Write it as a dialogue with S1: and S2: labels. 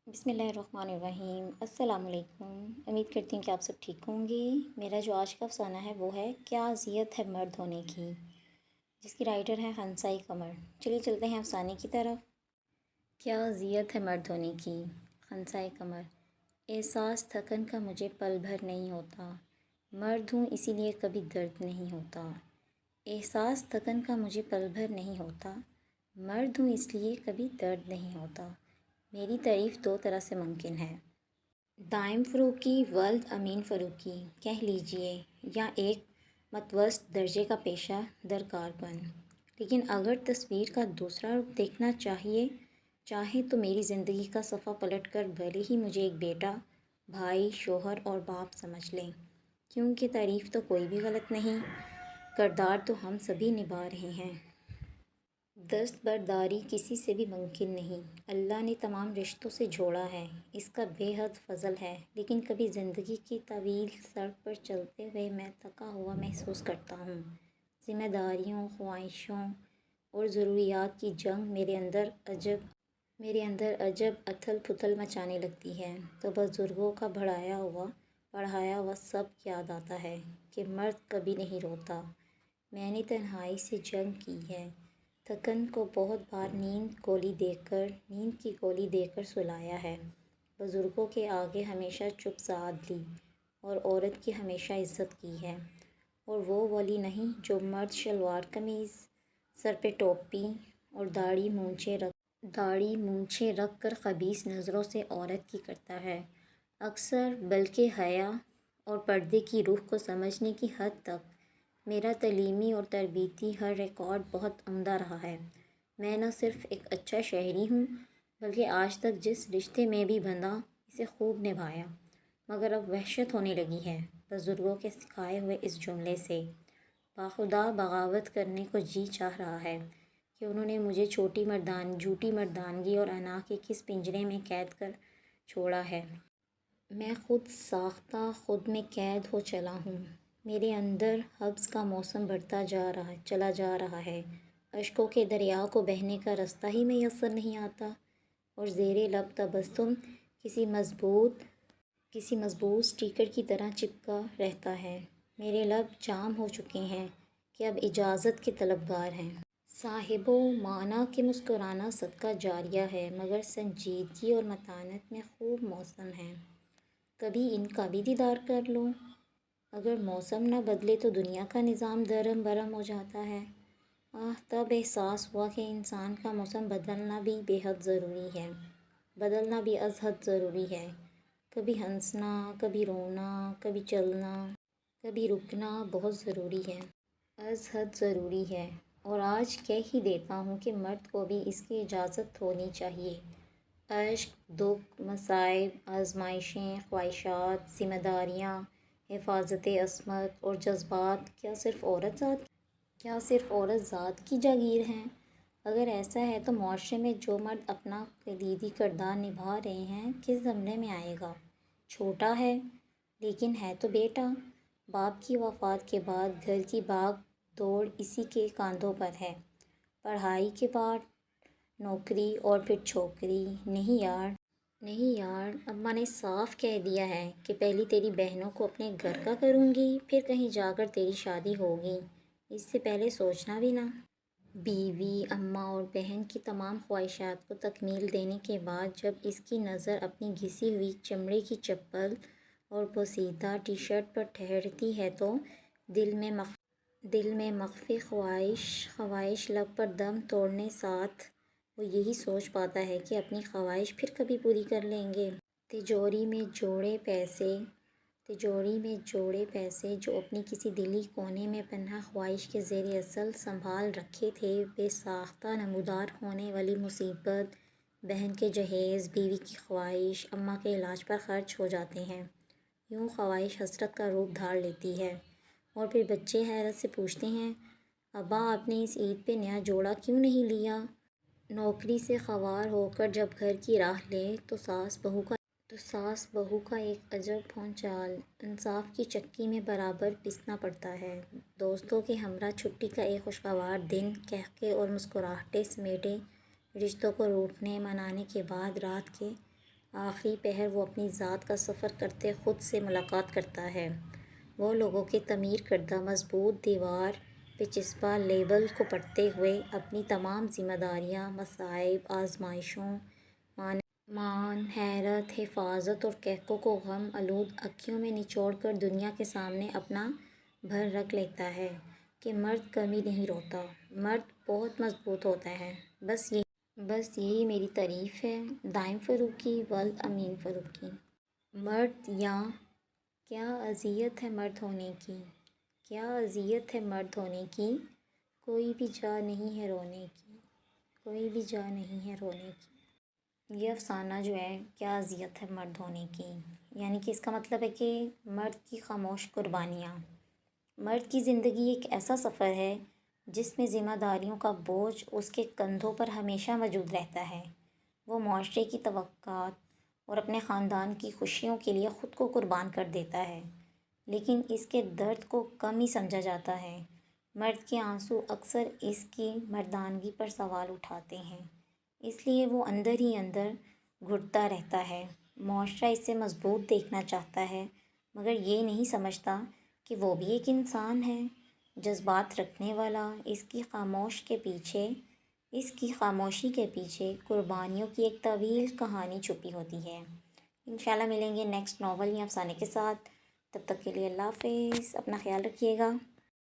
S1: بسم اللہ الرحمن الرحیم۔ السلام علیکم۔ امید کرتی ہوں کہ آپ سب ٹھیک ہوں گے۔ میرا جو آج کا افسانہ ہے وہ ہے کیا اذیت ہے مرد ہونے کی، جس کی رائٹر ہے خنسائی قمر۔ چلیے چلتے ہیں افسانے کی طرف۔ کیا اذیت ہے مرد ہونے کی، خنسائی قمر۔ احساس تھکن کا مجھے پل بھر نہیں ہوتا، مرد ہوں اسی لیے کبھی درد نہیں ہوتا۔ احساس تھکن کا مجھے پل بھر نہیں ہوتا، مرد ہوں اس لیے کبھی درد نہیں ہوتا۔ میری تعریف دو طرح سے ممکن ہے، دائم فروغی ولد امین فروغی کہہ لیجئے، یا ایک متوسط درجے کا پیشہ درکار پن۔ لیکن اگر تصویر کا دوسرا رخ دیکھنا چاہیں تو میری زندگی کا صفحہ پلٹ کر بھلے ہی مجھے ایک بیٹا، بھائی، شوہر اور باپ سمجھ لیں، کیونکہ تعریف تو کوئی بھی غلط نہیں، کردار تو ہم سبھی نبھا رہے ہیں۔ دستبرداری کسی سے بھی ممکن نہیں، اللہ نے تمام رشتوں سے جوڑا ہے، اس کا بے حد فضل ہے۔ لیکن کبھی زندگی کی طویل سڑک پر چلتے ہوئے میں تھکا ہوا محسوس کرتا ہوں۔ ذمہ داریوں، خواہشوں اور ضروریات کی جنگ میرے اندر عجب اتھل پتھل مچانے لگتی ہے، تو بزرگوں کا پڑھایا ہوا سبق یاد آتا ہے کہ مرد کبھی نہیں روتا۔ میں نے تنہائی سے جنگ کی ہے، تھکن کو بہت بار نیند کی گولی دے کر سلایا ہے، بزرگوں کے آگے ہمیشہ چپ سادھ لی اور عورت کی ہمیشہ عزت کی ہے۔ اور وہ ولی نہیں جو مرد شلوار قمیض، سر پہ ٹوپی اور داڑھی مونچھیں رکھ کر خبیث نظروں سے عورت کی کرتا ہے، اکثر بلکہ حیا اور پردے کی روح کو سمجھنے کی حد تک میرا تعلیمی اور تربیتی ہر ریکارڈ بہت عمدہ رہا ہے۔ میں نہ صرف ایک اچھا شہری ہوں بلکہ آج تک جس رشتے میں بھی بندھا اسے خوب نبھایا۔ مگر اب وحشت ہونے لگی ہے بزرگوں کے سکھائے ہوئے اس جملے سے، باخدا بغاوت کرنے کو جی چاہ رہا ہے کہ انہوں نے مجھے جھوٹی مردانگی اور انا کے کس پنجرے میں قید کر چھوڑا ہے۔ میں خود ساختہ خود میں قید ہو چلا ہوں، میرے اندر حبس کا موسم بڑھتا چلا جا رہا ہے، اشکوں کے دریا کو بہنے کا راستہ ہی میسر نہیں آتا، اور زیر لب تبسم کسی مضبوط سٹیکر کی طرح چپکا رہتا ہے۔ میرے لب جام ہو چکے ہیں کہ اب اجازت کے طلبگار ہیں۔ صاحب و معنی کے مسکرانا صدقہ جاریہ ہے، مگر سنجیدگی اور متانت میں خوب موسم ہے، کبھی ان کا بھی دیدار کر لو۔ اگر موسم نہ بدلے تو دنیا کا نظام درہم برہم ہو جاتا ہے۔ تب احساس ہوا کہ انسان کا موسم بدلنا بھی بے حد ضروری ہے، بدلنا بھی از حد ضروری ہے۔ کبھی ہنسنا، کبھی رونا، کبھی چلنا، کبھی رکنا بہت ضروری ہے، از حد ضروری ہے۔ اور آج کہہ ہی دیتا ہوں کہ مرد کو بھی اس کی اجازت ہونی چاہیے۔ اشک، دکھ، مصائب، آزمائشیں، خواہشات، ذمہ داریاں، حفاظت عصمت اور جذبات کیا صرف عورت ذات کی جاگیر ہیں؟ اگر ایسا ہے تو معاشرے میں جو مرد اپنا کلیدی کردار نبھا رہے ہیں کس زمرے میں آئے گا؟ چھوٹا ہے لیکن ہے تو بیٹا، باپ کی وفات کے بعد گھر کی بھاگ دوڑ اسی کے کاندھوں پر ہے، پڑھائی کے بعد نوکری اور پھر چھوکری۔ نہیں یار، اماں نے صاف کہہ دیا ہے کہ پہلے تیری بہنوں کو اپنے گھر کا کروں گی، پھر کہیں جا کر تیری شادی ہوگی، اس سے پہلے سوچنا بھی نہ۔ بیوی، اماں اور بہن کی تمام خواہشات کو تکمیل دینے کے بعد جب اس کی نظر اپنی گھسی ہوئی چمڑے کی چپل اور بوسیدہ ٹی شرٹ پر ٹھہرتی ہے تو دل میں مخفی خواہش لب پر دم توڑنے ساتھ وہ یہی سوچ پاتا ہے کہ اپنی خواہش پھر کبھی پوری کر لیں گے۔ تجوری میں جوڑے پیسے جو اپنی کسی دلی کونے میں پنہاں خواہش کے زیر اصل سنبھال رکھے تھے، بے ساختہ نمودار ہونے والی مصیبت، بہن کے جہیز، بیوی کی خواہش، اماں کے علاج پر خرچ ہو جاتے ہیں۔ یوں خواہش حسرت کا روپ دھار لیتی ہے، اور پھر بچے حیرت سے پوچھتے ہیں، ابا آپ نے اس عید پہ نیا جوڑا کیوں نہیں لیا؟ نوکری سے خوار ہو کر جب گھر کی راہ لے تو ساس بہو کا ایک عجب بھونچال، انصاف کی چکی میں برابر پسنا پڑتا ہے۔ دوستوں کے ہمراہ چھٹی کا ایک خوشگوار دن، قہقہے اور مسکراہٹیں سمیٹے رشتوں کو روٹنے منانے کے بعد رات کے آخری پہر وہ اپنی ذات کا سفر کرتے خود سے ملاقات کرتا ہے۔ وہ لوگوں کے تعمیر کردہ مضبوط دیوار پہ چسپاں لیبل کو پڑھتے ہوئے اپنی تمام ذمہ داریاں، مصائب، آزمائشوں، مان، حیرت، حفاظت اور کہکوں کو غم آلود اکھیوں میں نچوڑ کر دنیا کے سامنے اپنا بھر رکھ لیتا ہے کہ مرد کبھی نہیں روتا، مرد بہت مضبوط ہوتا ہے۔ بس یہی میری تعریف ہے۔ دائم فاروقی، ولد امین فاروقی۔ مرد یا کیا اذیت ہے مرد ہونے کی، کیا اذیت ہے مرد ہونے کی، کوئی بھی جا نہیں ہے رونے کی، کوئی بھی جا نہیں ہے رونے کی۔ یہ افسانہ جو ہے کیا اذیت ہے مرد ہونے کی، یعنی کہ اس کا مطلب ہے کہ مرد کی خاموش قربانیاں۔ مرد کی زندگی ایک ایسا سفر ہے جس میں ذمہ داریوں کا بوجھ اس کے کندھوں پر ہمیشہ موجود رہتا ہے۔ وہ معاشرے کی توقعات اور اپنے خاندان کی خوشیوں کے لیے خود کو قربان کر دیتا ہے، لیکن اس کے درد کو کم ہی سمجھا جاتا ہے۔ مرد کے آنسو اکثر اس کی مردانگی پر سوال اٹھاتے ہیں، اس لیے وہ اندر ہی اندر گھٹتا رہتا ہے۔ معاشرہ اسے مضبوط دیکھنا چاہتا ہے، مگر یہ نہیں سمجھتا کہ وہ بھی ایک انسان ہے، جذبات رکھنے والا۔ اس کی خاموشی کے پیچھے قربانیوں کی ایک طویل کہانی چھپی ہوتی ہے۔ انشاءاللہ ملیں گے نیکسٹ ناول یا افسانے کے ساتھ۔ تب تک کے لیے اللہ حافظ، اپنا خیال رکھیے گا۔